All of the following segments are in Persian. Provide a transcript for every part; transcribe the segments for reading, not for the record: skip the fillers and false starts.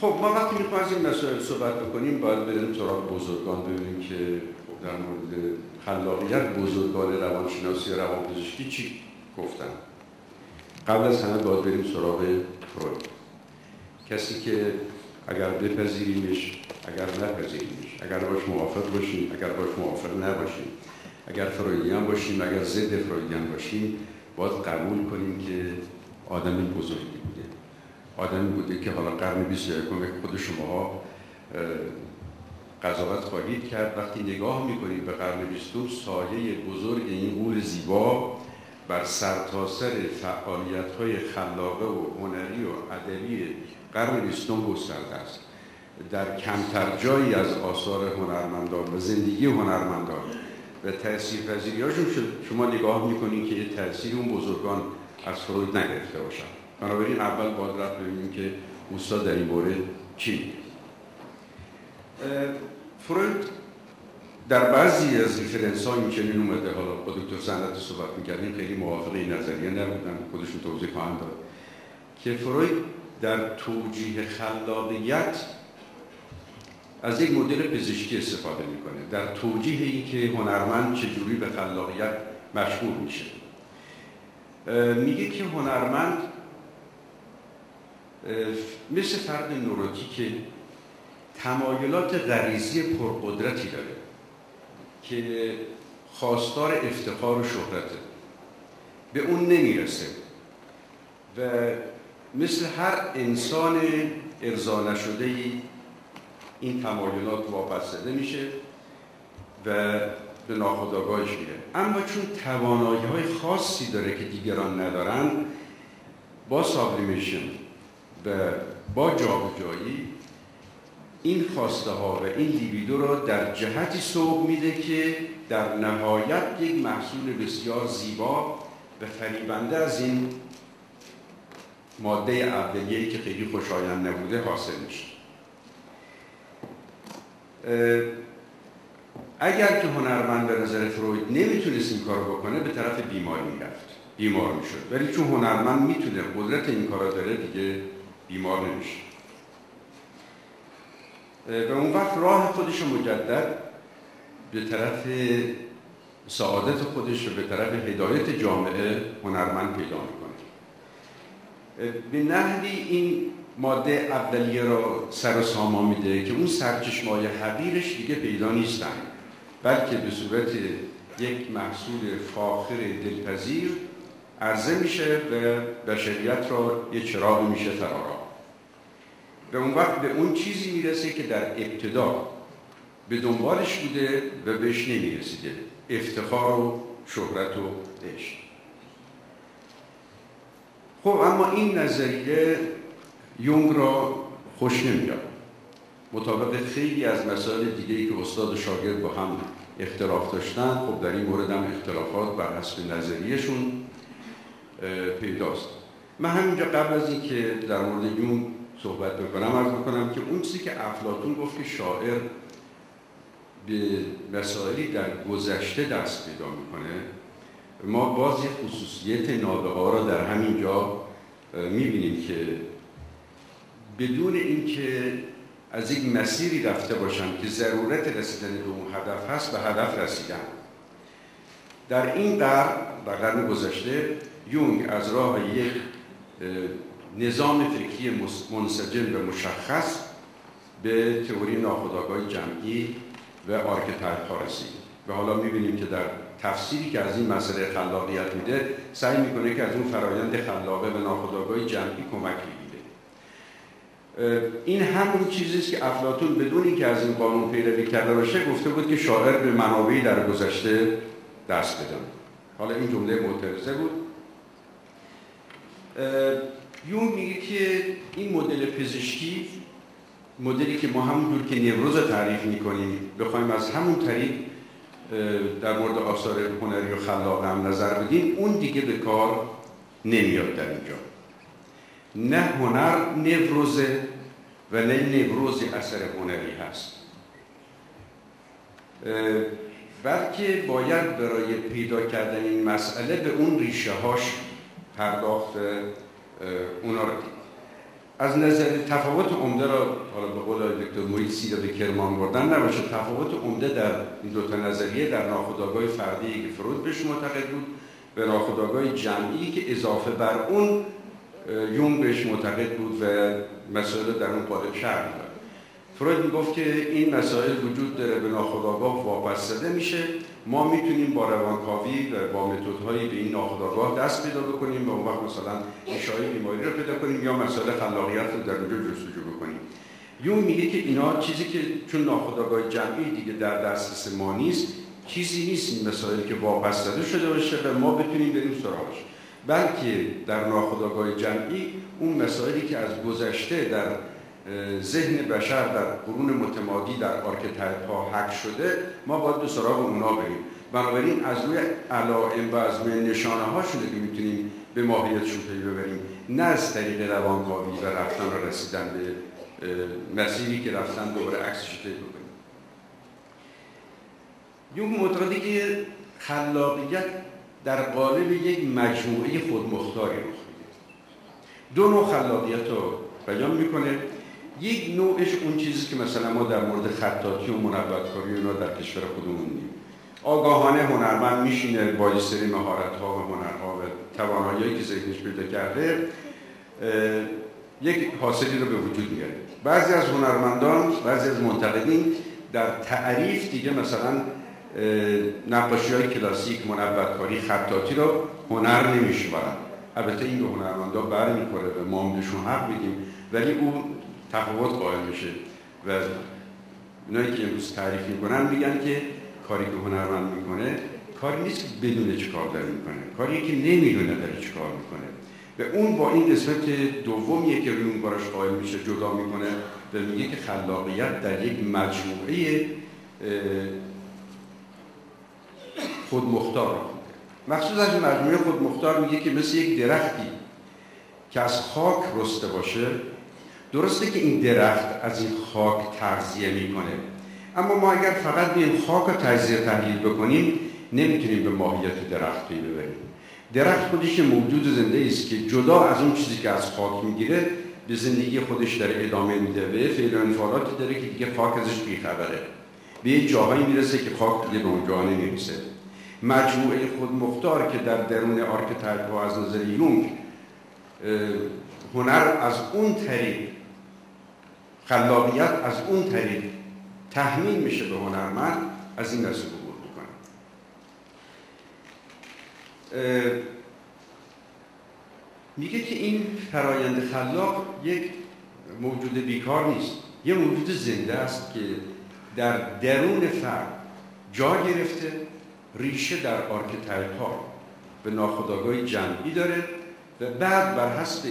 خب ما وقتی میخوایم از این مسائل صحبت بکنیم باید بریم سراغ بزرگان، ببینیم که در مورد خلاقیت بزرگان روانشناسی و روانپزشکی چی گفتن. قبل از همه باید بریم سراغ فروید، کسی که اگر بپذیریمش، اگر نپذیریمش، اگر باش موافق باشیم، اگر باش موافق نباشیم، اگر فرویدیان باشیم، اگر ضد فرویدیان باشیم، باید قبول کنیم که آدم بزرگی بوده. آدمی بوده که حالا قرن 21 خود شماها قضاوت خواهید کرد. وقتی نگاه میکنید به قرن 20 سایه بزرگ این غول زیبا بر سرتاسر فعالیت‌های خلاقه و هنری و ادبی قرن 20 گسترده است. در کمتر جایی از آثار هنرمندان و زندگی هنرمندان و تأثیرپذیری‌هاشون شما نگاه میکنید که یه تأثیر اون بزرگان از فروید نگرفته باشن. بنابراین اول باید رفت ببینیم که استاد در این مورد چی میگه. فروید در بعضی از ریفرنس‌ها این چنین اومده، حالا با دکتر سنت صحبت می‌کردیم خیلی موافق این نظریه نبودن، خودشون توضیح خواهند داد که فروید در توجیه خلاقیت از یک مدل پزشکی استفاده میکنه، در توجیه این که هنرمند چجوری به خلاقیت مشغول میشه. میگه که هنرمند مثل فرد نوروتیک تمایلات غریزی پرقدرتی داره که خواستار افتخار و شهرته، به اون نمیرسه و مثل هر انسان ارضا نشده‌ای این تمایلات واپسیده میشه و به ناخودآگاهش میره. اما چون توانایی‌های خاصی داره که دیگران ندارن، با سابلیمیشن و با جابجایی این خواسته ها و این لیبیدو را در جهتی سوق میده که در نهایت یک محصول بسیار زیبا و فریبنده از این ماده اولیه‌ای که خیلی خوشایند نبوده حاصل میشه. اگر که هنرمند به نظر فروید نمیتونست این کارو بکنه، به طرف بیماری میرفت، بیمار میشد. ولی چون هنرمند میتونه، قدرت این کارا داره، دیگه بیمار نمیشه. و اون وقت راه خودش مجدد به طرف سعادت خودش و به طرف هدایت جامعه هنرمند پیدا میکنه. به نحوی این ماده اولیه را سر و سامان میده که اون سرچشمه‌های حقیرش دیگه پیدا نیستن، بلکه به صورت یک محصول فاخر دلپذیر عرضه میشه و بشریت را یه چراغ میشه فرارا. و اون وقت به اون چیزی میرسه که در ابتدا به دنبالش بوده و بهش نمیرسیده، افتخار و شهرت و عشق. خب اما این نظریه یونگ را خوش نمیاد. مطابق خیلی از مسائل دیگه‌ای که استاد و شاگرد با هم اختلاف داشتن، خب در این مورد هم اختلافات بر حسب نظریهشون پیداست. من همینجا قبل از این که در مورد یونگ صحبت بکنم عرض بکنم که اون چیزی که افلاطون گفت که شاعر به مسائلی در گذشته دست پیدا میکنه، ما باز یک خصوصیت نابغه‌ها را در همین جا میبینیم که بدون اینکه از یک مسیری رفته باشن که ضرورت رسیدن به اون هدف هست، به هدف رسیدن. در این قرن گذشته یونگ از راه یک نظام فکری منسجم و مشخص به تئوری ناخودآگاه جمعی و آرکیتایپ ها رسید و حالا می‌بینیم که در تفسیری که از این مسئله خلاقیت میده سعی میکنه که از اون فرایند خلاقه و ناخودآگاه جمعی کمک بگیره. این همون چیزیست که افلاطون بدون اینکه از این قانون پیروی کرده باشه گفته بود که شاعر به منابعی در گذشته دست بدن. حالا این جمله معترضه بود. یونگ میگه که این مدل پزشکی، مدلی که ما همونجور که نوروز رو تعریف میکنیم بخوایم از همون طریق در مورد آثار هنری و خلاقه هم نظر بدیم، اون دیگه به کار نمیاد در اینجا. نه هنر نوروزه و نه نوروز اثر هنری هست، بلکه باید برای پیدا کردن این مسئله به اون ریشه هاش پرداخت اونا رو دید. از نظر تفاوت عمده را حالا به قول دکتر موریسی را به کرمان بردن نباشه، تفاوت عمده در این دو تا نظریه در ناخودآگاه فردی که فروید بهش معتقد بود و ناخودآگاه جمعی که اضافه بر اون یونگ بهش معتقد بود و مسائل در اون قالب شرح می‌داد. فروید میگفت که این مسائل وجود داره، به ناخودآگاه واپس میشه، ما میتونیم با روانکاوی و با متدهای به این ناخودآگاه دست پیدا بکنیم و اون وقت مثلا اشاره بیماری رو پیدا کنیم یا مسائل خلاقیت رو در اونجا جستجو بکنیم. یون میگه که اینا چیزی که چون ناخودآگاه جمعی دیگه در دسترس ما نیست، چیزی نیست این مسائل که واپس زده شده باشه و ما بتونیم بریم سراغش، بلکه در ناخودآگاه جمعی اون مسائلی که از گذشته در ذهن بشر در قرون متمادی در آرکتایپ ها حک شده، ما باید به سراغ اونا بریم. بنابراین از روی علائم و از روی نشانه هاشونه که میتونیم به ماهیتشون پی ببریم، نه از طریق روانکاوی و رفتن و رسیدن به مسیری که رفتن دوباره عکسش طی بکنیم. یون معتقده که خلاقیت در قالب یک مجموعه خودمختاری رخ میده. دو نوع خلاقیت رو بیان میکنه. یک نوعش اون چیزی که مثلا ما در مورد خطاطی و منبت‌کاری اونا در کشور خودمون می‌بینیم. آگاهانه هنرمند میشینه با یه سری مهارت‌ها و هنرها و توانایی‌هایی که ذهنش پیدا کرده یک حاصلی رو به وجود میاره. بعضی از هنرمندان، بعضی از منتقدین در تعریف دیگه مثلا نقاشی‌های کلاسیک، منبت‌کاری، خطاطی رو هنر نمی‌شمارن. البته این به هنرمندان برمی‌خوره و ما بهشون حق میدیم، ولی اون تفاوت قائل میشه و اونایی که امروز تعریف میکنن میگن که کاری که هنرمند میکنه کاری نیست که بدونه چه کار داره میکنه، کاری که نمیدونه داره چه کار میکنه و اون با این قسمت دومیه که روی اون کارش قائل میشه جدا میکنه و میگه که خلاقیت در یک مجموعه خودمختار مخصوص از این مجموعه خودمختار میگه که مثل یک درختی که از خاک رسته باشه. درسته که این درخت از این خاک تغذیه میکنه، اما ما اگر فقط بیایم خاک رو تجزیه تحلیل بکنیم نمیتونیم به ماهیت درخت پی ببریم. درخت خودش موجود زنده است که جدا از اون چیزی که از خاک میگیره به زندگی خودش در ادامه میده و فعل و انفعالاتی داره که دیگه خاک ازش بی‌خبره، به یه جاهایی میرسه که خاک دیگه به اون جا نمیرسه. مجموعه خودمختار که در درون آرکتایپ ها از نظر یونگ هنر از اون طریق، خلاقیت از اون طریق تحمیل میشه به هنرمند، از این نسل عبور میکنه. میگه که این فرایند خلاق یک موجود بیکار نیست، یه موجود زنده است که در درون فرد جا گرفته، ریشه در آرکتایپ ها به ناخودآگاه جمعی داره و بعد بر حسب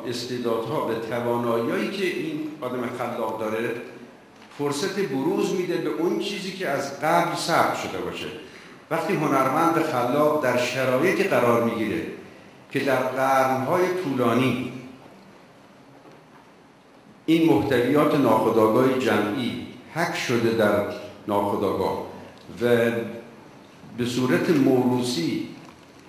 استعدادها و توانایی‌هایی که این آدم خلاق داره فرصت بروز میده به اون چیزی که از قبل ثبت شده باشه. وقتی هنرمند خلاق در شرایطی قرار میگیره که در قرن‌های طولانی این محتویات ناخودآگاه جمعی حک شده در ناخودآگاه و به صورت موروثی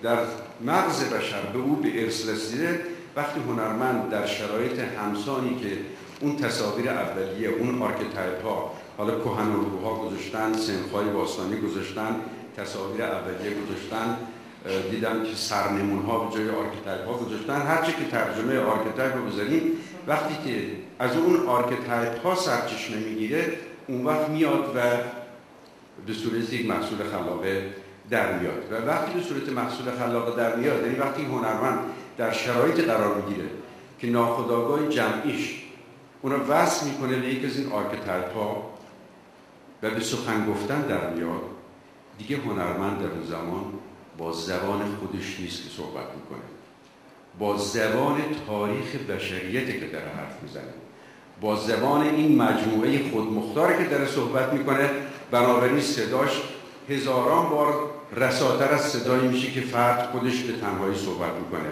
در مغز بشر به او به ارث رسیده، وقتی هنرمند در شرایط همسانی که اون تصاویر اولیه، اون آرکتایپ ها، حالا کهن‌الگوها گذاشتن، صنف‌های باستانی گذاشتن، تصاویر اولیه گذاشتن، دیدم که سرنمون ها به جای آرکتایپ ها گذاشتن، هرچی که ترجمه آرکتایپ رو بذاریم، وقتی که از اون آرکتایپ ها سرچشمه میگیره، اون وقت میاد و به صورت یک محصول خلاقه در میاد. و وقتی به صورت محصول خلاقه در میاد، یعنی وقتی هنرمند در شرایط قرار میگیره که ناخودآگاه جمعیش اونو وصل میکنه به یک از این آرکتایپ ها و به سخن گفتن در میاد، دیگه هنرمند در اون زمان با زبان خودش نیست که صحبت میکنه، با زبان تاریخ بشریتی که داره حرف میزنه، با زبان این مجموعه خودمختاری که داره صحبت میکنه. بنابراین صداش هزاران بار رساتر از صدایی میشه که فرد خودش به تنهایی صحبت میکنه.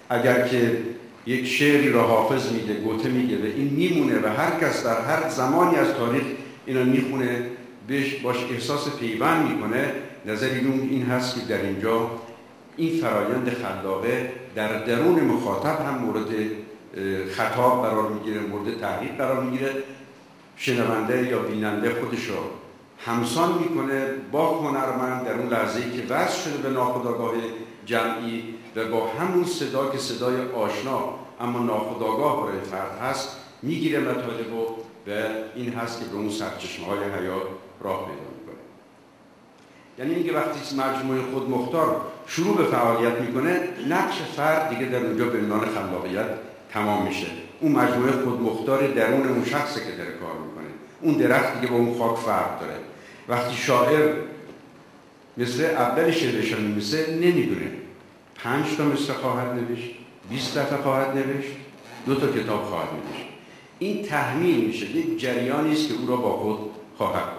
اگر که یک شعری را حافظ میده، گوته میگه و این میمونه و هر کس در هر زمانی از تاریخ اینو میخونه، باش احساس پیوند میکنه. نظر یونگ این هست که در اینجا این فرایند خلاقه در درون مخاطب هم مورد خطاب قرار میگیره، مورد تحقیق قرار میگیره، شنونده یا بیننده خودش رو همسان میکنه با هنرمند در اون لحظه‌ای که وصل شده به ناخودآگاه جمعی و با همون صدا که صدای آشنا اما ناخودآگاه برای فرد هست میگیره مطالب و این هست که به اون سرچشمه‌های حیات راه پیدا میکنه. یعنی اینکه وقتی مجموعه خودمختار شروع به فعالیت میکنه، نقش فرد دیگه در اونجا به عنوان خلاقیت تمام میشه. اون مجموعه خودمختار درون اون شخصی که داره کار میکنه، اون درخت دیگه با اون خاک فرق داره. وقتی شاعر مثل اول شعرش می‌نویسه نمیدونه 5 تا مثل خواهد نوشت، 20 دفعه خواهد نوشت، 2 تا کتاب خواهد نوشت. این تحمیل میشه، یک جریانی است که او را با خود خواهد برد.